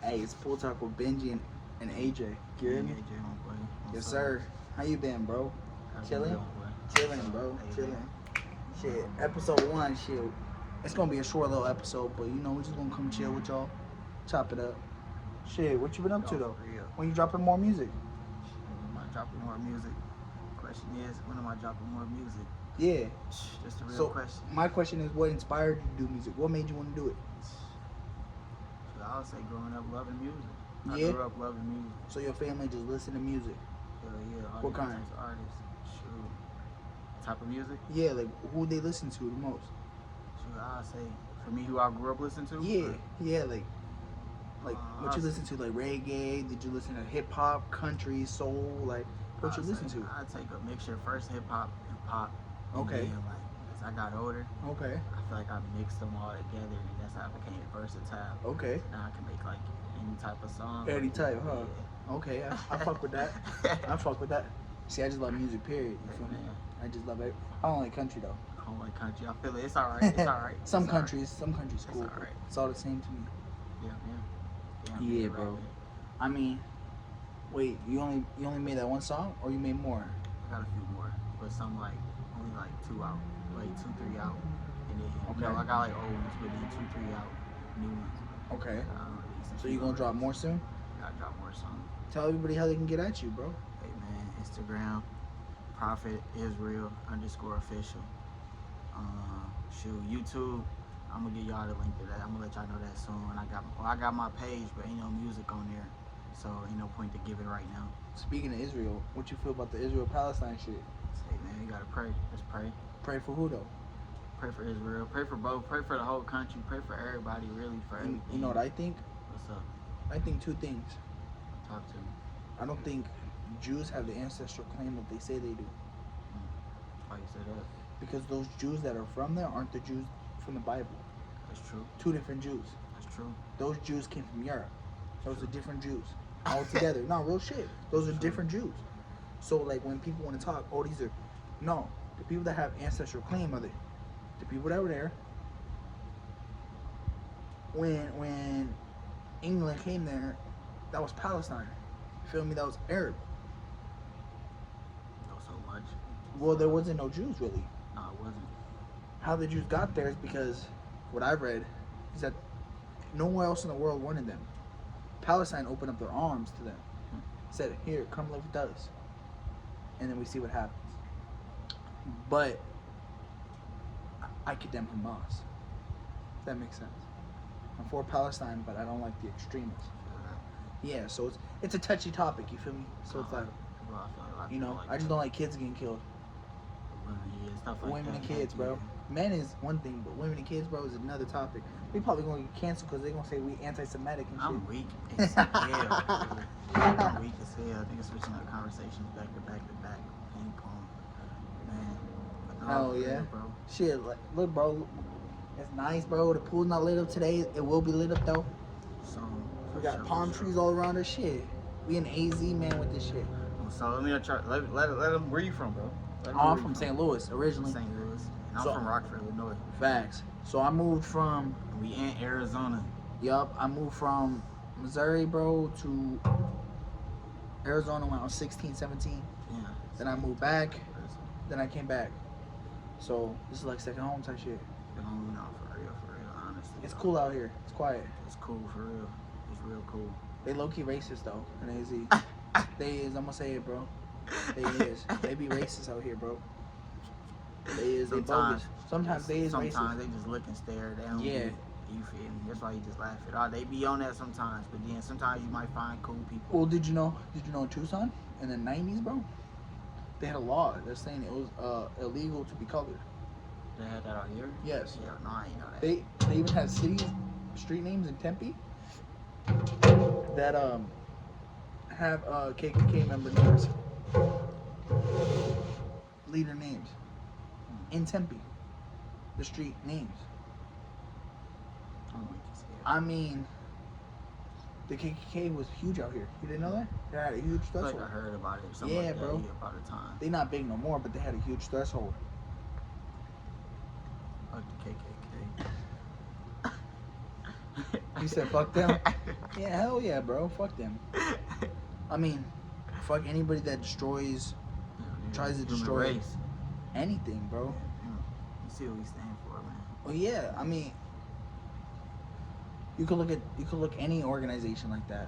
Hey, it's Pool Talk with Benji and AJ. You hear me? AJ, my boy. Yes, sir. How you been, bro? Chilling? Chilling, bro. Chilling. Shit, episode 1, shit. It's gonna be a short little episode, but you know, we just gonna come chill with y'all, chop it up. Shit, what you been up to though? When you dropping more music? Am I dropping more music? Question is, when am I dropping more music? Yeah. Just a real question. My question is, what inspired you to do music? What made you want to do it? I would say growing up loving music. Yeah? I grew up loving music. So your family just listen to music? Yeah. All What kind? types of artists. Shoot. Type of music? Yeah, like who they listen to the most? Shoot, I would say, for me, who I grew up listening to? Yeah, like what you listen to, like reggae? Did you listen to hip hop, country, soul? Like what you listen to? I take a mixture, first hip hop and pop. Okay. And then, like, as I got older, Okay. I feel like I mixed them all together, and that's how I became versatile. Okay. Now I can make like any type of song. Any type, huh? Yeah. Okay, I fuck with that. I fuck with that. See, I just love music, period. You feel me? I just love it. I don't like country though. I don't like country. I feel it. It's alright. It's alright. Some countries cool. It's alright. It's all the same to me. Yeah, bro. I mean, wait, you only made that one song, or you made more? I got a few more, but some like only like 2 out, like 2, 3 out, and then okay. You know, I got like old ones, but then 2, 3 out, new ones. Okay. So you gonna drop more soon? Gotta drop more songs. Tell everybody how they can get at you, bro. Hey man, Instagram, Prophet Israel _official. Shoot, YouTube. I'm gonna give y'all the link to that. I'm gonna let y'all know that soon. I got my page, but ain't no music on there, so ain't no point to give it right now. Speaking of Israel, what you feel about the Israel-Palestine shit? Hey man, you gotta pray. Let's pray. Pray for who though? Pray for Israel. Pray for both. Pray for the whole country. Pray for everybody, really, for everything. You know what I think? What's up? I think 2 things. Talk to me. I don't think Jews have the ancestral claim that they say they do. Why you say that? Because those Jews that are from there aren't the Jews from the Bible. That's true. 2 different Jews. That's true. Those Jews came from Europe. Those are different Jews altogether. No, real shit. Those are different Jews. So like when people want to talk, oh these are, no, the people that have ancestral claim are the people that were there when England came there. That was Palestine. You feel me? That was Arab. Not so much. Well, there wasn't no Jews really. No, it wasn't. How the Jews got there is because what I've read is that nowhere else in the world wanted them. Palestine opened up their arms to them, said, "Here, come live with us," and then we see what happens. But I condemn Hamas. If that makes sense. I'm for Palestine, but I don't like the extremists. Yeah, so it's a touchy topic. You feel me? So it's like, you know, I just don't like kids getting killed. Women and kids, bro. Men is one thing, but women and kids, bro, is another topic. We probably gonna get canceled because they're gonna say we anti-Semitic and shit. I'm weak as hell. I'm weak as hell. I think it's switching up conversations back to back to back. Ping pong. Man. Oh yeah, real, bro. Shit, like, look, bro, it's nice, bro. The pool's not lit up today. It will be lit up though. So We got palm trees all around us. Shit, we in AZ, man, with this shit. So let me try. Let them. Where you from, bro? I'm from St. Louis originally. St. Louis. And I'm from Rockford, Illinois. Facts. So I moved from. We in Arizona. Yup, I moved from Missouri, bro, to Arizona when I was 16, 17. Yeah. Then I moved back. Then I came back. So this is like second home type shit. No, for real, honestly. It's cool out here. It's quiet. It's cool, for real. It's real cool. They low-key racist, though, in AZ. They is. I'm gonna say it, bro. They is. They be racist out here, bro. They is. They bogus. Sometimes they is racist. Sometimes they just look and stare. They don't you feel me? That's why you just laugh at all. They be on that sometimes, but then sometimes you might find cool people. Well, did you know in Tucson in the 90s, bro? They had a law that's saying it was illegal to be colored. They had that out here? Yes. Yeah, no, I ain't know that. They even had street names in Tempe that have KKK member names, leader names in Tempe. The street names. I mean, the KKK was huge out here. You didn't know that? They had a huge threshold. Like I heard about it. Yeah, like bro. About the time. They not big no more, but they had a huge threshold. Fuck the KKK. You said fuck them? Yeah, hell yeah, bro. Fuck them. I mean, fuck anybody that destroys, tries to Human destroy race. anything, bro. You see what we stand for, man. Well, yeah. I mean, you could look any organization like that.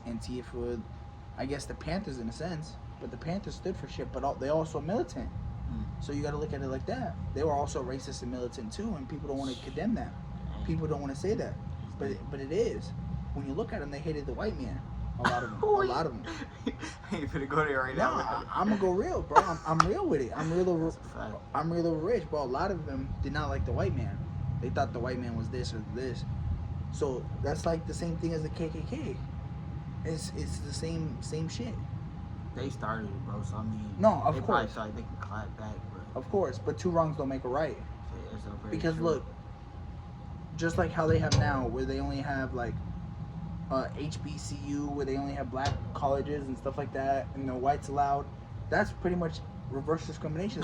Antifa, I guess the Panthers in a sense, but the Panthers stood for shit. But they also militant. So you got to look at it like that. They were also racist and militant too, and people don't want to condemn that. People don't want to say that, but it is. When you look at them, they hated the white man. A lot of them. A lot of them. Ain't finna go there right now. I'm gonna go real, bro. I'm real with it. I'm real rich, bro. A lot of them did not like the white man. They thought the white man was this or this. So that's like the same thing as the KKK. It's the same shit. They started it, bro. So I mean, no, of they course. Probably thought they can clap back, bro. Of course, but two wrongs don't make a right. So because true. Look, just like how they have now, where they only have like HBCU, where they only have black colleges and stuff like that, and no whites allowed. That's pretty much reverse discrimination.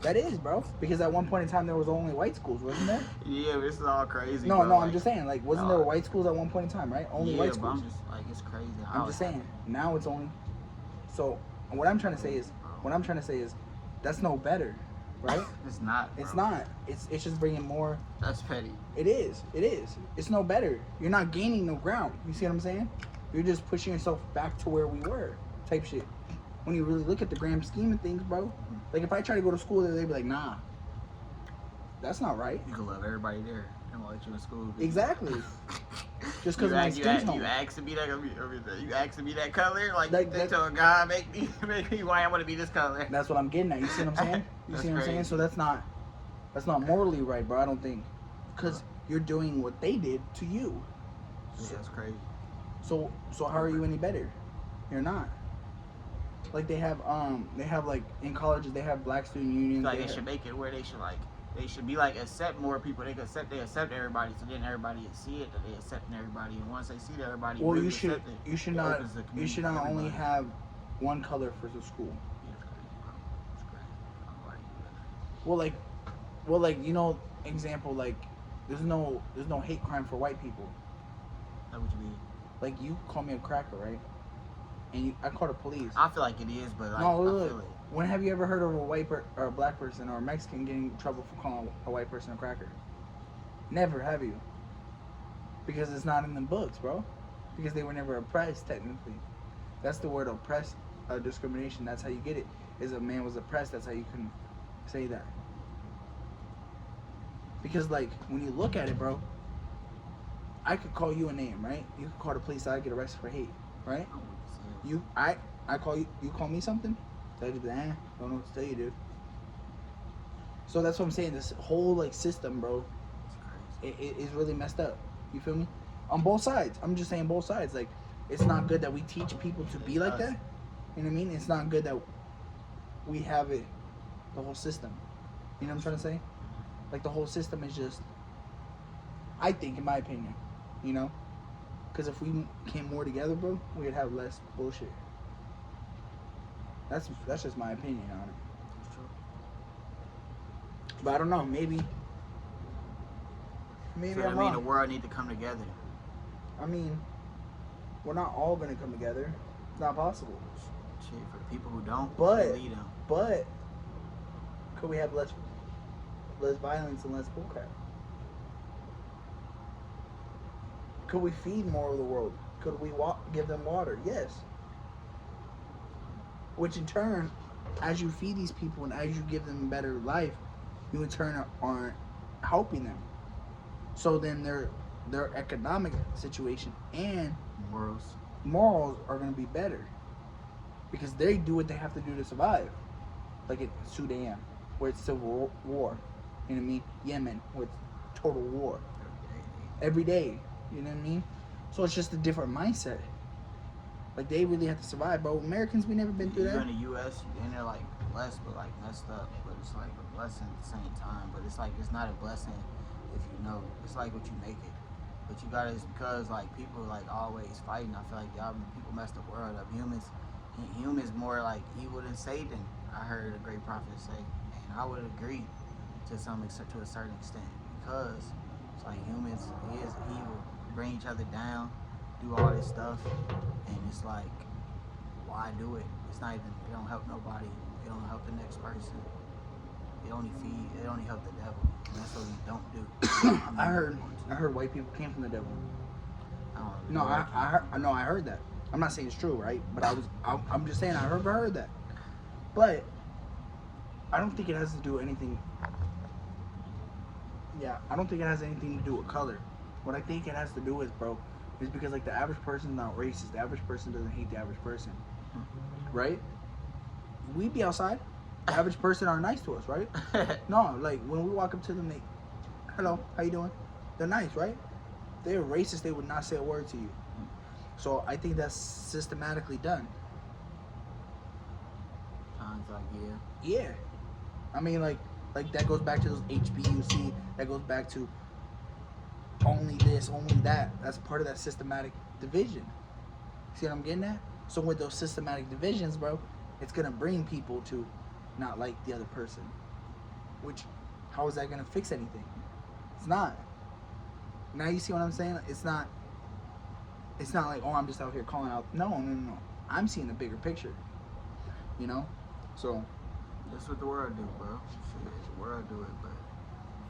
That is, bro. Because at one point in time there was only white schools, wasn't there? Yeah, this is all crazy. No, bro. no, I'm just saying, like, wasn't there white schools at one point in time, right? Only white schools. But I'm just like, it's crazy. I'm just saying, now it's only. So what I'm trying to say is, that's no better, right? It's not. Bro. It's not. It's just bringing more. That's petty. It is. It's no better. You're not gaining no ground. You see what I'm saying? You're just pushing yourself back to where we were, type shit. When you really look at the grand scheme of things, bro. Like, if I try to go to school there, they'd be like, nah. That's not right. You can love everybody there and let you in school. Dude. Exactly. Just because my skin's home. You asked to be that. You asked to be that color. Like they told God, make me why I want to be this color. That's what I'm getting at. You see what I'm saying? You see what I'm saying? So that's not morally right, bro. I don't think, because you're doing what they did to you. Yeah, that's crazy. So how are you any better? You're not. Like they have like in colleges they have black student unions. Like they should make it where they should be like accept more people. They accept everybody, so then everybody will see it that they accepting everybody. And once they see that everybody, well, really you should not only have one color for the school. Well, like you know, example, like there's no hate crime for white people. That's what you mean. Like you call me a cracker, right? And I call the police. I feel like it is, but like, no, look, I feel it. When have you ever heard of a white or a black person or a Mexican getting in trouble for calling a white person a cracker? Never, have you? Because it's not in the books, bro. Because they were never oppressed, technically. That's the word oppressed, discrimination. That's how you get it. Is a man was oppressed, that's how you can say that. Because, like, when you look at it, bro, I could call you a name, right? You could call the police, I'd get arrested for hate, right? I call you call me something? I'd just be like, don't know what to tell you, dude. So that's what I'm saying. This whole like system, bro, it is really messed up. You feel me? On both sides. I'm just saying both sides. Like, it's not good that we teach people to be like that. You know what I mean? It's not good that we have it, the whole system. You know what I'm trying to say? Like, the whole system is just, I think, in my opinion, you know? Because if we came more together, bro, we'd have less bullshit. That's just my opinion on it. That's true. But I don't know, maybe So I'm I mean, wrong. the world need to come together. I mean, we're not all gonna come together. It's not possible. Shit, for the people who don't, But lead them. But could we have less violence and less bullcrap? Could we feed more of the world? Could we give them water? Yes. Which in turn, as you feed these people and as you give them a better life, you in turn are helping them. So then their economic situation and morals are going to be better. Because they do what they have to do to survive. Like in Sudan, where it's civil war. You know what I mean? Yemen, where it's total war. Every day. You know what I mean? So it's just a different mindset. Like, they really have to survive, bro. Americans, we never been through that. You're in the U.S., and they're like blessed, but like messed up. But it's like a blessing at the same time. But it's like, it's not a blessing if you know. It's like what you make it. But you gotta, it's because like people like always fighting. I feel like people mess the world up. Humans more like evil than Satan. I heard a great prophet say, and I would agree to a certain extent, because it's like humans is evil, bring each other down, do all this stuff, and it's like, why do it? It's not even. It don't help nobody. It don't help the next person. It only help the devil. And that's what we don't do. I heard white people came from the devil. I don't No, really I heard that. I'm not saying it's true, right? But I'm just saying I heard that. But I don't think it has to do with anything. Yeah, I don't think it has anything to do with color. What I think it has to do with, bro, is because like the average person is not racist. The average person doesn't hate the average person, right? We be outside. The average person are nice to us, right? No, like when we walk up to them, they, hello, how you doing? They're nice, right? They're racist. They would not say a word to you. So I think that's systematically done. Sounds like Yeah. I mean, like that goes back to those HBUC. That goes back to only this, only that. That's part of that systematic division. See what I'm getting at? So with those systematic divisions, bro, it's gonna bring people to not like the other person. Which, how is that gonna fix anything? It's not. Now you see what I'm saying? It's not like, oh, I'm just out here calling out. No. I'm seeing the bigger picture. You know? So that's what the world do, bro. Shit, the world do it, but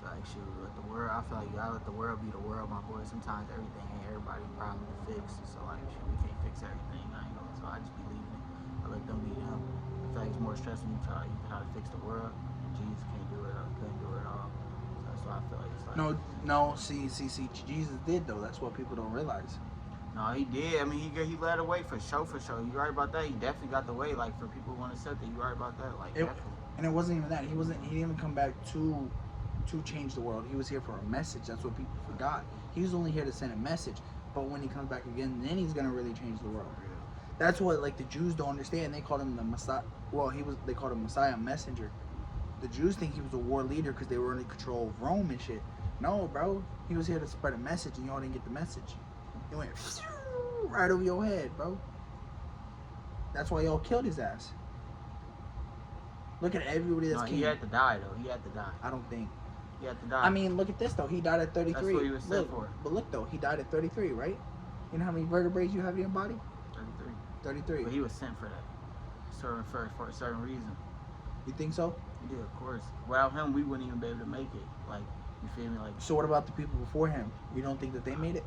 like, shoot, let the world. I feel like you gotta let the world be the world, my boy. Sometimes everything ain't everybody's problem to fix. So like, shit, we can't fix everything. I ain't gonna. So I just be leaving it. I let them be them. I feel like it's more stressful when you try to fix the world. Jesus can't do it. Or couldn't do it all. So that's why I feel like it's like. No. See. Jesus did though. That's what people don't realize. No, he did. I mean, he led the way for sure. You right about that. He definitely got the way. Like for people who want to accept it, you right about that. Like definitely. And it wasn't even that. He didn't even come back to change the world. He was here for a message. That's what people forgot. He was only here to send a message. But when he comes back again, then he's gonna really change the world. That's what like the Jews don't understand. They called him the Messiah. Well, they called him Messiah, messenger. The Jews think he was a war leader because they were in control of Rome and shit. No, bro. He was here to spread a message, and y'all didn't get the message. It went right over your head, bro. That's why y'all killed his ass. Look at everybody that's He had to die though. He had to die. I don't think. He had to die. I mean, look at this though. He died at 33. That's what he was sent for. But look though, he died at 33, right? You know how many vertebrae you have in your body? 33. 33. But he was sent for that. For a certain reason. You think so? Yeah, of course. Without him, we wouldn't even be able to make it. Like, you feel me? Like. So what about the people before him? You don't think that they made it?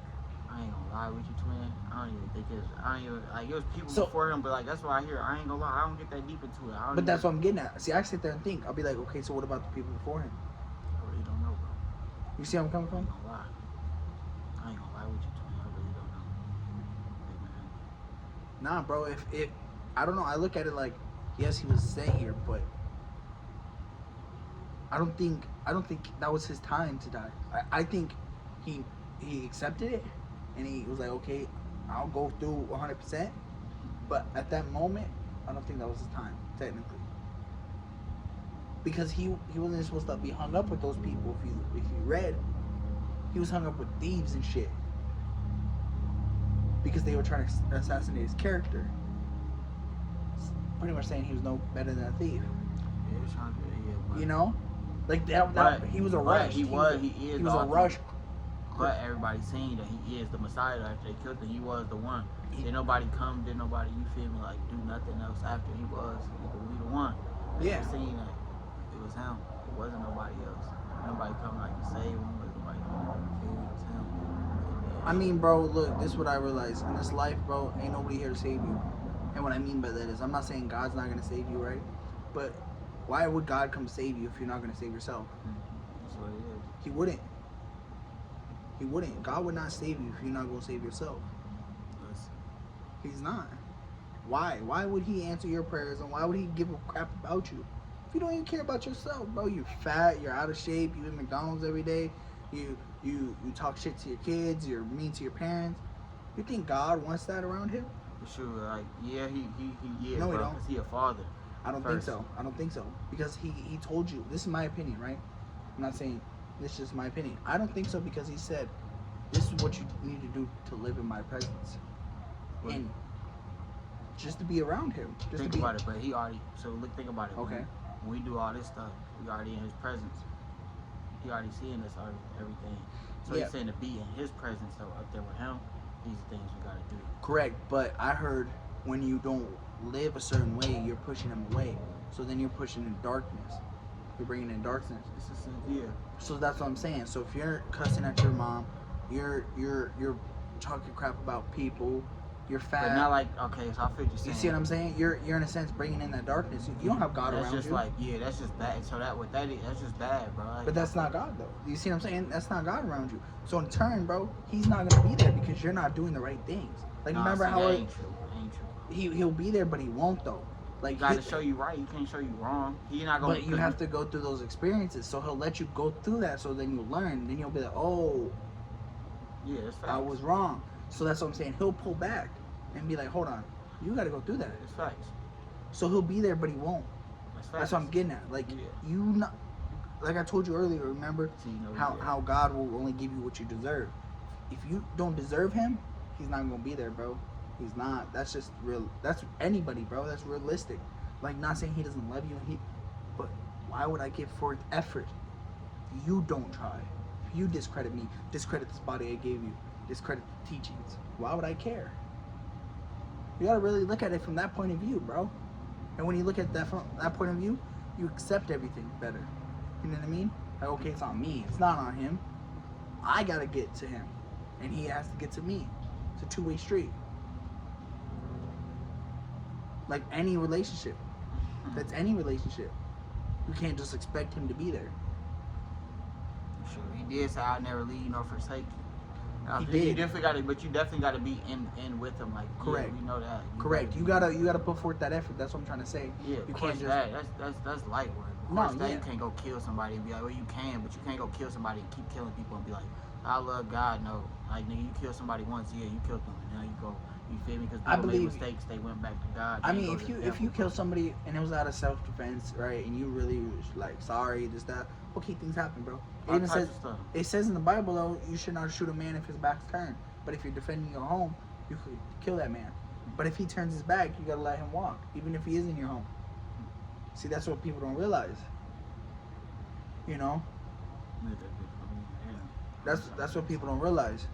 I ain't gonna lie with you, twin. I don't even think it was people So, before him, but like that's why I hear. I ain't gonna lie. I don't get that deep into it. But that's what I'm getting at. See, I sit there and think. I'll be like, okay, so what about the people before him? I really don't know, bro. You see where I'm coming I from? ain't gonna lie. I ain't gonna lie with you, twin. I really don't know. Hey, man. Nah, bro. If I don't know. I look at it like, yes, he was sent here, but I don't think that was his time to die. I think he accepted it, and he was like, okay, I'll go through 100%. But at that moment, I don't think that was his time, technically, because he wasn't supposed to be hung up with those people. If you read, he was hung up with thieves and shit because they were trying to assassinate his character. Pretty much saying he was no better than a thief. Yeah, it was trying to. Yeah, but, You know, like that he was a rush. He was a rush. But everybody saying that he is the Messiah after they killed him. He was the one. Did nobody come? Did nobody, you feel me, like do nothing else after he was the one? Yeah. They saying that it was him. It wasn't nobody else. Nobody come like to save him. It was nobody. It was him. I mean, bro, look, this is what I realized. In this life, bro, ain't nobody here to save you. And what I mean by that is, I'm not saying God's not going to save you, right? But why would God come save you if you're not going to save yourself? That's what it is. He wouldn't. He wouldn't. God would not save you if you're not going to save yourself. Listen. He's not. Why? Why would he answer your prayers, and why would he give a crap about you? If you don't even care about yourself, bro, you're fat, you're out of shape, you eat McDonald's every day, you talk shit to your kids, you're mean to your parents. You think God wants that around him? For sure, like, yeah, he No, he bro, don't. 'cause he a father. I don't think so. I don't think so. Because he told you, this is my opinion, right? I'm not saying this is just my opinion. I don't think so because he said, this is what you need to do to live in my presence. Right. And just to be around him. Just Think to be, about it, but he already, so look, think about it. Okay. When we do all this stuff, we already in his presence. He already seeing us, everything. So Yeah. he's saying to be in his presence, though, up there with him, these things we gotta do. Correct, but I heard when you don't live a certain way, you're pushing them away. So then you're pushing in darkness. You're bringing in darkness. It's a sin. Yeah. So that's what I'm saying. So if you're cussing at your mom, you're talking crap about people, you're fat. But not like, okay, so I feel what you're saying. You see what I'm saying? You're in a sense bringing in that darkness. You don't have God that's around just you. like, yeah, that's just bad. So that's just bad, bro. Like, But that's not God though. You see what I'm saying? That's not God around you. So in turn, bro, he's not gonna be there because you're not doing the right things. Like nah, remember see, how that ain't true. Ain't true. he'll be there, but he won't though. Like He gotta show you right. He can't show you wrong. He not gonna. But you have to go through those experiences. So he'll let you go through that. So then you learn. Then you'll be like, oh, yeah, that's facts. I was wrong. So that's what I'm saying. He'll pull back and be like, hold on, you got to go through that. It's facts. So he'll be there, but he won't. That's facts. That's what I'm getting at. Like Yeah. you not, like I told you earlier. Remember So you know, how God will only give you what you deserve. If you don't deserve Him, He's not gonna be there, bro. He's not. That's just real. That's anybody, bro. That's realistic. Like not saying He doesn't love you, but why would I give forth effort? You don't try. If you discredit me, discredit this body I gave you, discredit the teachings. Why would I care? You gotta really look at it from that point of view, bro. And when you look at that from that point of view, you accept everything better. You know what I mean? Like, okay, it's on me. It's not on him. I gotta get to him, and he has to get to me. It's a two-way street. Like any relationship. That's any relationship. You can't just expect him to be there. Sure, he did say, "I'll never leave you nor forsake you." He You did. definitely got to, but you definitely got to be in with him. Like, Correct. Yeah, we know that. Correct. You gotta put forth that effort. That's what I'm trying to say. Yeah, You of course can't just. that's light work. Of No, course that yeah. you can't go kill somebody and be like, well, you can, but you can't go kill somebody and keep killing people and be like, I love God. No, like nigga, you kill somebody once, yeah, you killed them, and now you go, you feel me? Because I people made believe- mistakes, they went back to God. I They mean, go if to you the if you devil. kill somebody and it was out of self defense, right, and you really was like sorry, this that, okay, things happen, bro. It All even types says of stuff. it says in the Bible though, you should not shoot a man if his back's turned. But if you're defending your home, you could kill that man. But if he turns his back, you gotta let him walk, even if he is in your home. See, that's what people don't realize. You know, Yeah. that's what people don't realize.